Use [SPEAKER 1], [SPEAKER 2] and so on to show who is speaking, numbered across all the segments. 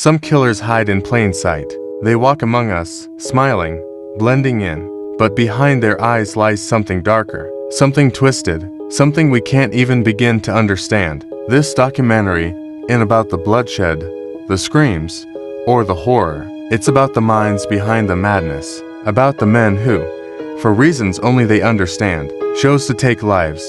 [SPEAKER 1] Some killers hide in plain sight. They walk among us, smiling, blending in. But behind their eyes lies something darker, something twisted, something we can't even begin to understand. This documentary isn't about the bloodshed, the screams, or the horror. It's about the minds behind the madness, about the men who, for reasons only they understand, chose to take lives,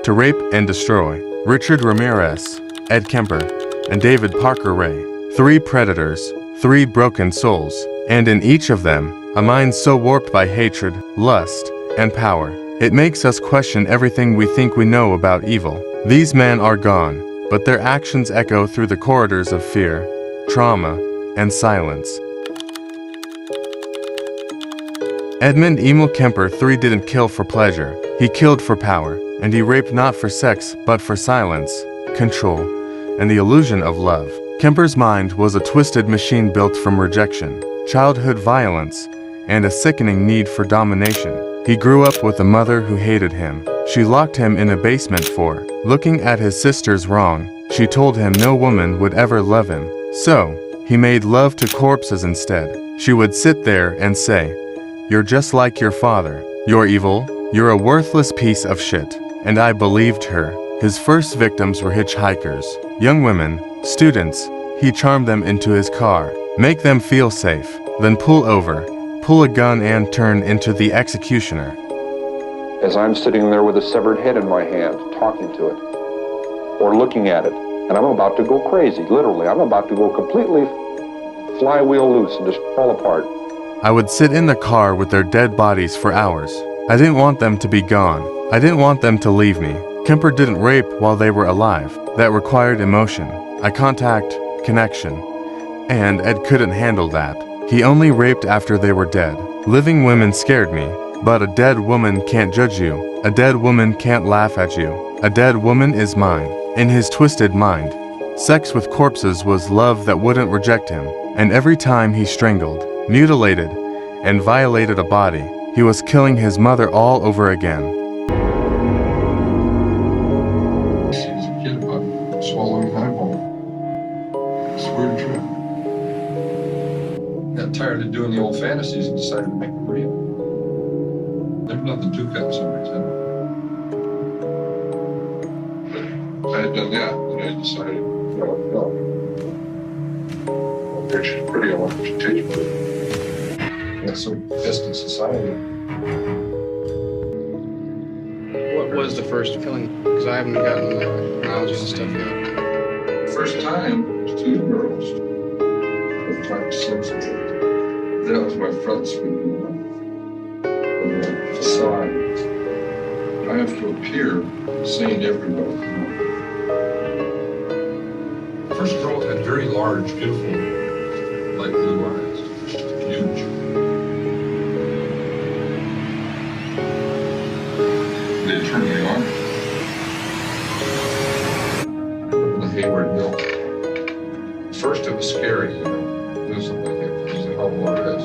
[SPEAKER 1] to rape and destroy. Richard Ramirez, Ed Kemper, and David Parker Ray. 3 predators, 3 broken souls, and in each of them, a mind so warped by hatred, lust, and power, it makes us question everything we think we know about evil. These men are gone, but their actions echo through the corridors of fear, trauma, and silence. Edmund Emil Kemper III didn't kill for pleasure, he killed for power, and he raped not for sex, but for silence, control, and the illusion of love. Kemper's mind was a twisted machine built from rejection, childhood violence, and a sickening need for domination. He grew up with a mother who hated him. She locked him in a basement for looking at his sister's wrong. She told him no woman would ever love him. So, he made love to corpses instead. She would sit there and say, "You're just like your father. You're evil. You're a worthless piece of shit." And I believed her. His first victims were hitchhikers, young women, students. He charmed them into his car, make them feel safe, then pull over, pull a gun and turn into the executioner.
[SPEAKER 2] As I'm sitting there with a severed head in my hand, talking to it, or looking at it, and I'm about to go crazy, literally. I'm about to go completely flywheel loose and just fall apart.
[SPEAKER 1] I would sit in the car with their dead bodies for hours. I didn't want them to be gone. I didn't want them to leave me. Kemper didn't rape while they were alive. That required emotion, eye contact, connection. And Ed couldn't handle that. He only raped after they were dead. Living women scared me, but a dead woman can't judge you. A dead woman can't laugh at you. A dead woman is mine. In his twisted mind, sex with corpses was love that wouldn't reject him. And every time he strangled, mutilated, and violated a body, he was killing his mother all over again.
[SPEAKER 3] She was a kid about swallowing an eyeball. It's a weird trip. Got tired of doing the old fantasies and decided to make them real. There's nothing to cut somebody's head. But I had done that, and I decided, no. She's pretty, I want her to teach me. That's so pissed in society.
[SPEAKER 4] What was the first feeling? Because I haven't gotten the analogies and stuff yet.
[SPEAKER 3] First time, 2 girls. First time sensitive. That was my front speaking. On the facade. I have to appear sane to everybody. The first girl had very large, beautiful, light blue eyes. Huge. They turned me on. The Hayward Hill. First it was scary, you know. It was like how war it is.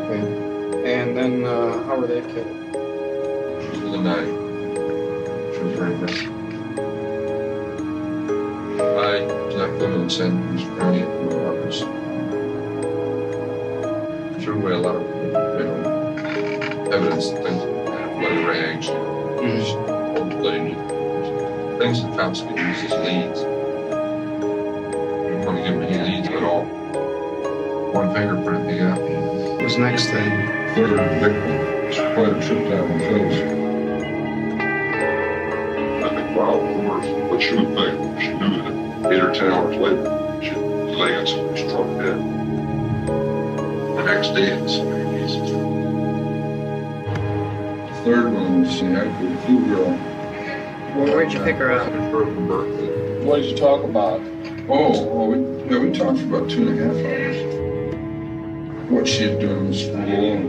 [SPEAKER 4] Okay. And then, how were they killed?
[SPEAKER 3] She was in the night. She was very messy. I black women said it was very Roberts. Threw away a lot of evidence, things, bloody rags, old bloody things that cops could use as leads. I didn't want to give them any leads at all. One fingerprint they got.
[SPEAKER 4] What was the next thing?
[SPEAKER 3] Third victim, she quite a trip down the face. I think, wow, what she would think. She knew that 8 or 10 hours later, she'd lay on somebody's truck dead. The next day, it's very easy. The third one was, I had a blue girl.
[SPEAKER 4] Well, where'd you pick her up?
[SPEAKER 3] Her birthday.
[SPEAKER 5] What did you talk about?
[SPEAKER 3] We talked for about 2.5 hours. What she had done in school and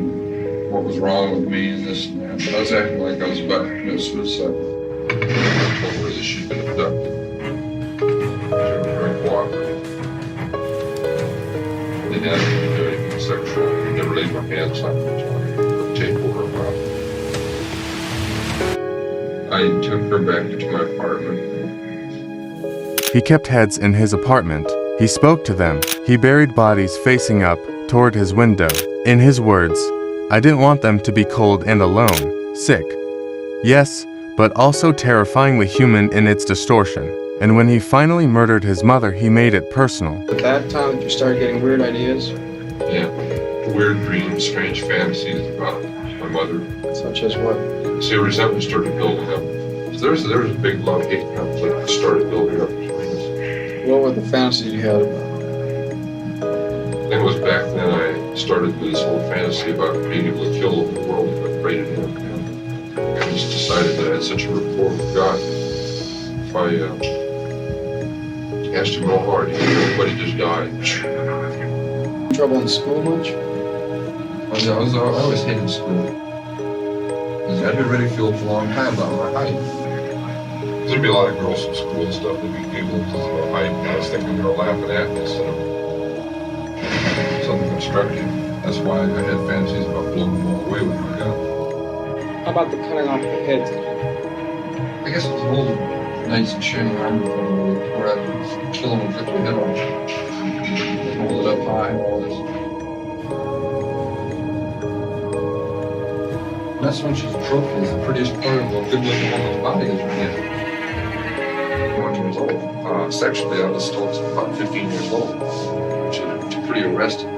[SPEAKER 3] what was wrong with me and this and that. But I was acting like I was about to commit suicide. I told her that she'd been abducted. She was very cooperative. They didn't do anything sexual. They never laid my hands on her. Tape over her mouth. I took her back to my apartment.
[SPEAKER 1] He kept heads in his apartment. He spoke to them. He buried bodies facing up toward his window. In his words, I didn't want them to be cold and alone, sick. Yes, but also terrifyingly human in its distortion. And when he finally murdered his mother, he made it personal.
[SPEAKER 4] At that time, you started getting weird ideas,
[SPEAKER 3] Yeah, weird dreams, strange fantasies about my mother.
[SPEAKER 4] such as what?
[SPEAKER 3] See, resentment started building up. So there was a big love-hate conflict that started building up between us.
[SPEAKER 4] What were the fantasies you had about?
[SPEAKER 3] I think it was back then I started this whole fantasy about being able to kill the world if I prayed to him. I just decided that I had such a rapport with God. If I asked him real hard, everybody just died.
[SPEAKER 4] Trouble in school much?
[SPEAKER 3] I always hated school. Because I'd been ridiculed for a long time about my height. There'd be a lot of girls from school and stuff that'd be giggling because of my height. And I was thinking they were laughing at me instead of something constructive. That's why I had fantasies about blowing them all away with my gun.
[SPEAKER 4] How about the cutting off the heads?
[SPEAKER 3] I guess it was an old knights in shining armor film where I would kill them and cut their head off. Hold it up high and all this. And that's when she's a trophy. It's the prettiest part of a good-looking woman's body is her head. 1 years old. Sexually, I was still about 15 years old, which is pretty arresting.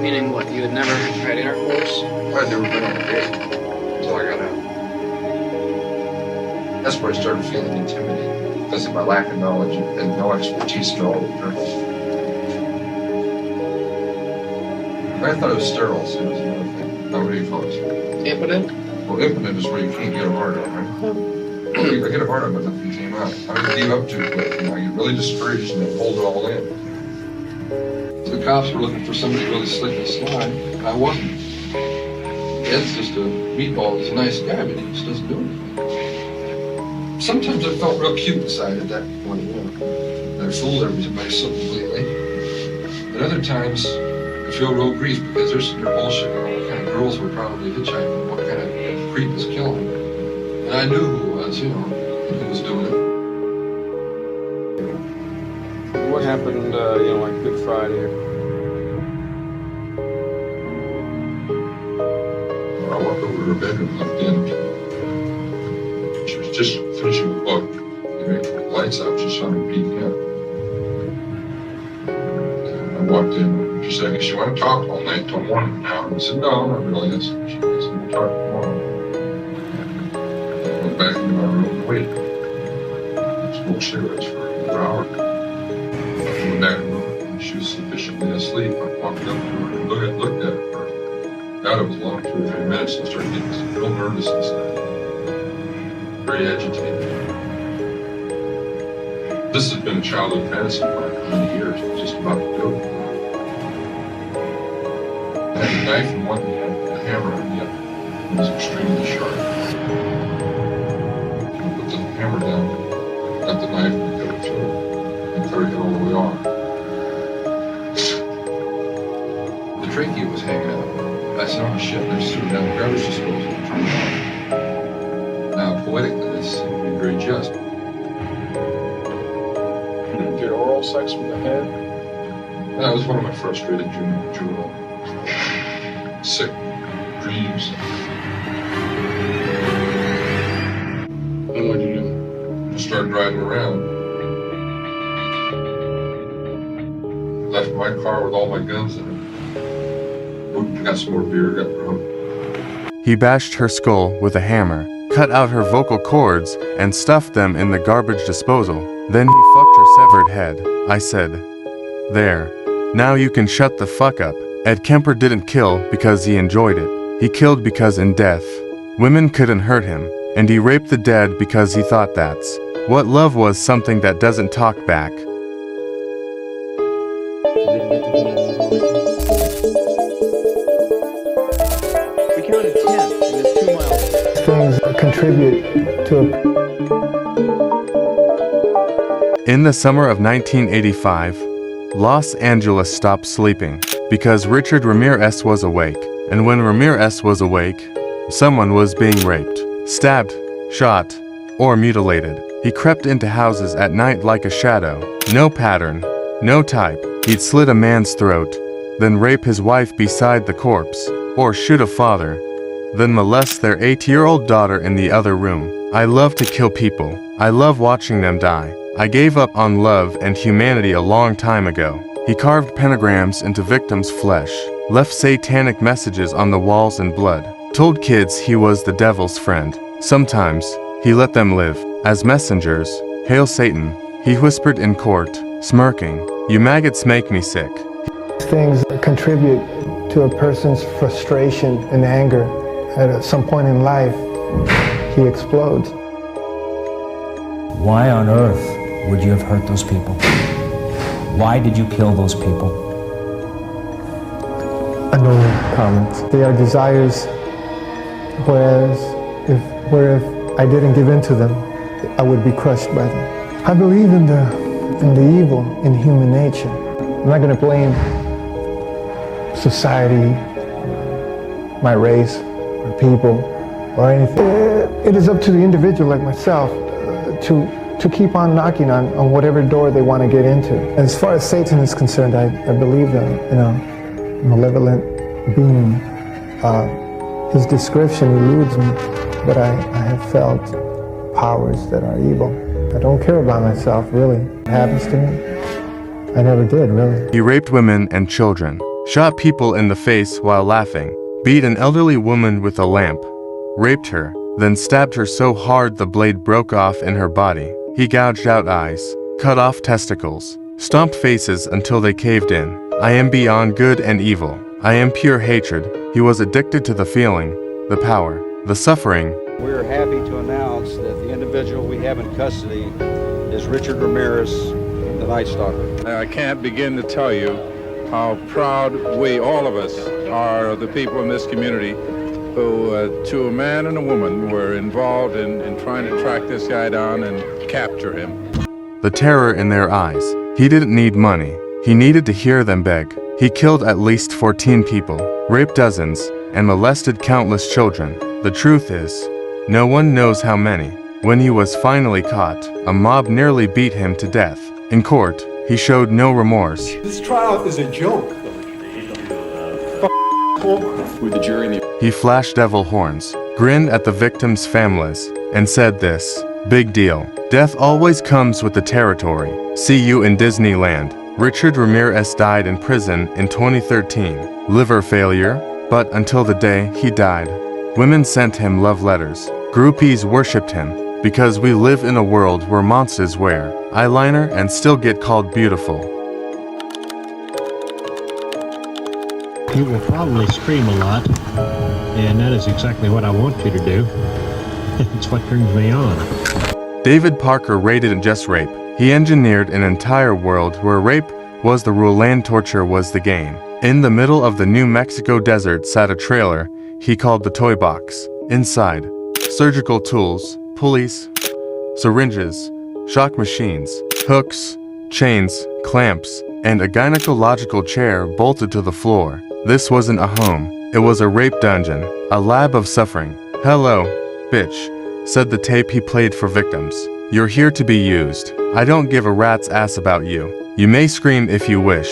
[SPEAKER 4] Meaning what? You had never had intercourse?
[SPEAKER 3] I'd never been on a date until I got out. That's where I started feeling intimidated because of my lack of knowledge and no expertise at all with girls. I thought it was sterile, so it was another thing. Not what do you call it?
[SPEAKER 4] Impotent?
[SPEAKER 3] Well, impotent is where you can't get a hard on, right? Well, I get a hard on, but nothing came out. I would give up too quick, and I get really discouraged and then hold it all in. The cops were looking for somebody really slick and sly, and I wasn't. Ed's just a meatball. He's a nice guy, but he just doesn't do anything. Sometimes I felt real cute inside at that point, you know. I fooled everybody so completely. At other times, I feel real grief because they're bullshit on what kind of girls were probably hitchhiking, what kind of creep was killing. And I knew who it was, you know, and who was doing it.
[SPEAKER 4] What happened, like Good Friday?
[SPEAKER 3] I walked over to her bedroom and looked in. She was just finishing a book. They made the lights out, she saw me peek in. And I walked in. She said, I guess you want to talk all night till morning now. And I said, no, not really. She said, we'll talk tomorrow. I went back into my room and waited. Smoked cigarettes for an hour. I went back in the room and she was sufficiently asleep. I walked up to her and looked at her. God, it was long, 2 or 3 minutes. I started getting some real nervousness. Very agitated. This has been a childhood fantasy of mine for many years. I was just about to do it. I had a knife in one hand, a hammer in the other. It was extremely sharp. I put the hammer down, got the knife, and cut her throat, and cut her head all the way off. The trachea was hanging out. I said, oh shit, there's threw down the garbage disposal and turned it off. Now, poetically, this would be very just.
[SPEAKER 4] Did oral sex with the head?
[SPEAKER 3] That was one of my frustrated juvenile sick dreams.
[SPEAKER 4] And what did you do?
[SPEAKER 3] I started driving around. Left my car with all my guns in it. Got some more beer, got drunk.
[SPEAKER 1] He bashed her skull with a hammer, cut out her vocal cords, and stuffed them in the garbage disposal. Then he fucked her severed head. I said, there. Now you can shut the fuck up. Ed Kemper didn't kill because he enjoyed it. He killed because in death, women couldn't hurt him. And he raped the dead because he thought that's what love was, something that doesn't talk back.
[SPEAKER 5] We counted 10 in this 2 miles.
[SPEAKER 6] Things contribute to
[SPEAKER 1] In the summer of 1985, Los Angeles stopped sleeping because Richard Ramirez was awake. And when Ramirez was awake, someone was being raped, stabbed, shot, or mutilated. He crept into houses at night like a shadow. No pattern, no type. He'd slit a man's throat, then rape his wife beside the corpse, or shoot a father, then molest their 8-year-old daughter in the other room. I love to kill people. I love watching them die. I gave up on love and humanity a long time ago. He carved pentagrams into victims' flesh, left satanic messages on the walls in blood, told kids he was the devil's friend. Sometimes, he let them live as messengers. Hail Satan, he whispered in court, smirking. You maggots make me sick.
[SPEAKER 6] Things contribute to a person's frustration and anger. At some point in life, he explodes.
[SPEAKER 7] Why on earth would you have hurt those people? Why did you kill those people?
[SPEAKER 6] No comments. They are desires, whereas if I didn't give in to them, I would be crushed by them. I believe in the evil in human nature. I'm not going to blame society, my race, or people, or anything. It is up to the individual like myself to keep on knocking on whatever door they want to get into. As far as Satan is concerned, I believe that, malevolent being. His description eludes me, but I have felt powers that are evil. I don't care about myself, really. What happens to me? I never did, really.
[SPEAKER 1] He raped women and children, shot people in the face while laughing, beat an elderly woman with a lamp, raped her, then stabbed her so hard the blade broke off in her body. He gouged out eyes, cut off testicles, stomped faces until they caved in. I am beyond good and evil. I am pure hatred. He was addicted to the feeling, the power, the suffering.
[SPEAKER 8] We're happy to announce that the individual we have in custody is Richard Ramirez, the Night Stalker.
[SPEAKER 3] I can't begin to tell you how proud we, all of us, are of the people in this community who, to a man and a woman, were involved in trying to track this guy down and capture him.
[SPEAKER 1] The terror in their eyes. He didn't need money. He needed to hear them beg. He killed at least 14 people, raped dozens, and molested countless children. The truth is, no one knows how many. When he was finally caught, a mob nearly beat him to death. In court, he showed no remorse.
[SPEAKER 9] This trial is a joke. With the jury.
[SPEAKER 1] He flashed devil horns, grinned at the victims' families, and said this: big deal. Death always comes with the territory. See you in Disneyland. Richard Ramirez died in prison in 2013. Liver failure, but until the day he died, women sent him love letters. Groupies worshipped him, because we live in a world where monsters wear eyeliner and still get called beautiful.
[SPEAKER 10] You will probably scream a lot, and that is exactly what I want you to do. It's what turns me on.
[SPEAKER 1] David Parker rated just rape. He engineered an entire world where rape was the rule and torture was the game. In the middle of the New Mexico desert sat a trailer he called the toy box. Inside, surgical tools, pulleys, syringes, shock machines, hooks, chains, clamps, and a gynecological chair bolted to the floor. This wasn't a home. It was a rape dungeon, a lab of suffering. Hello, bitch, said the tape he played for victims. You're here to be used. I don't give a rat's ass about you. You may scream if you wish.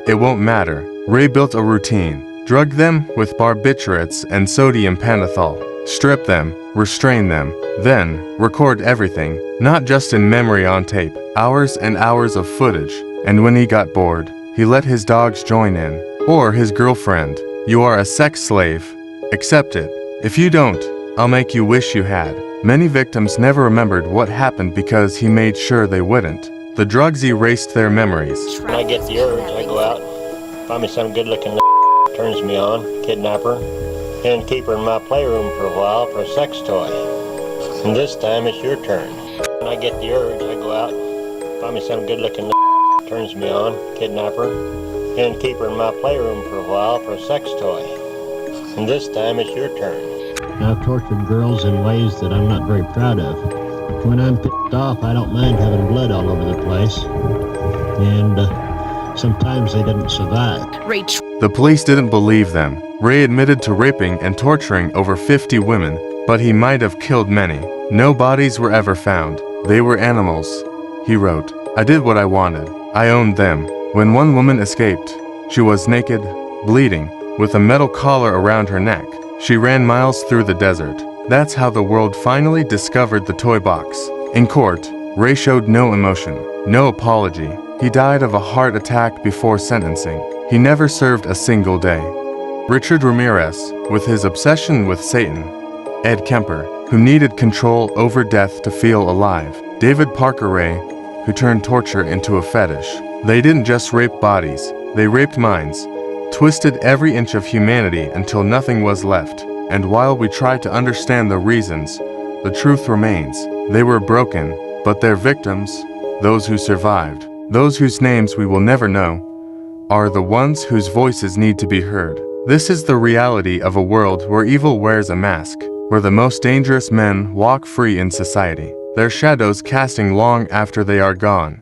[SPEAKER 1] It won't matter. Ray built a routine. Drug them with barbiturates and sodium pentothal. Strip them, restrain them, then record everything, not just in memory on tape. Hours and hours of footage. And when he got bored, he let his dogs join in. Or his girlfriend. You are a sex slave. Accept it. If you don't, I'll make you wish you had. Many victims never remembered what happened because he made sure they wouldn't. The drugs erased their memories.
[SPEAKER 11] When I get the urge, I go out, find me some good-looking turns me on, kidnap her, and keep her in my playroom for a while for a sex toy. And this time it's your turn. When I get the urge, I go out, find me some good-looking turns me on, kidnap her, and keep her in my playroom for a while for a sex toy. And this time it's your turn.
[SPEAKER 10] I've tortured girls in ways that I'm not very proud of. When I'm pissed off, I don't mind having blood all over the place. And sometimes they didn't survive.
[SPEAKER 1] The police didn't believe them. Ray admitted to raping and torturing over 50 women, but he might have killed many. No bodies were ever found. They were animals, he wrote. I did what I wanted. I owned them. When one woman escaped, she was naked, bleeding, with a metal collar around her neck. She ran miles through the desert. That's how the world finally discovered the toy box. In court, Ray showed no emotion, no apology. He died of a heart attack before sentencing. He never served a single day. Richard Ramirez, with his obsession with Satan. Ed Kemper, who needed control over death to feel alive. David Parker Ray, who turned torture into a fetish. They didn't just rape bodies, they raped minds, twisted every inch of humanity until nothing was left. And while we try to understand the reasons, the truth remains. They were broken, but their victims, those who survived, those whose names we will never know, are the ones whose voices need to be heard. This is the reality of a world where evil wears a mask, where the most dangerous men walk free in society, their shadows casting long after they are gone.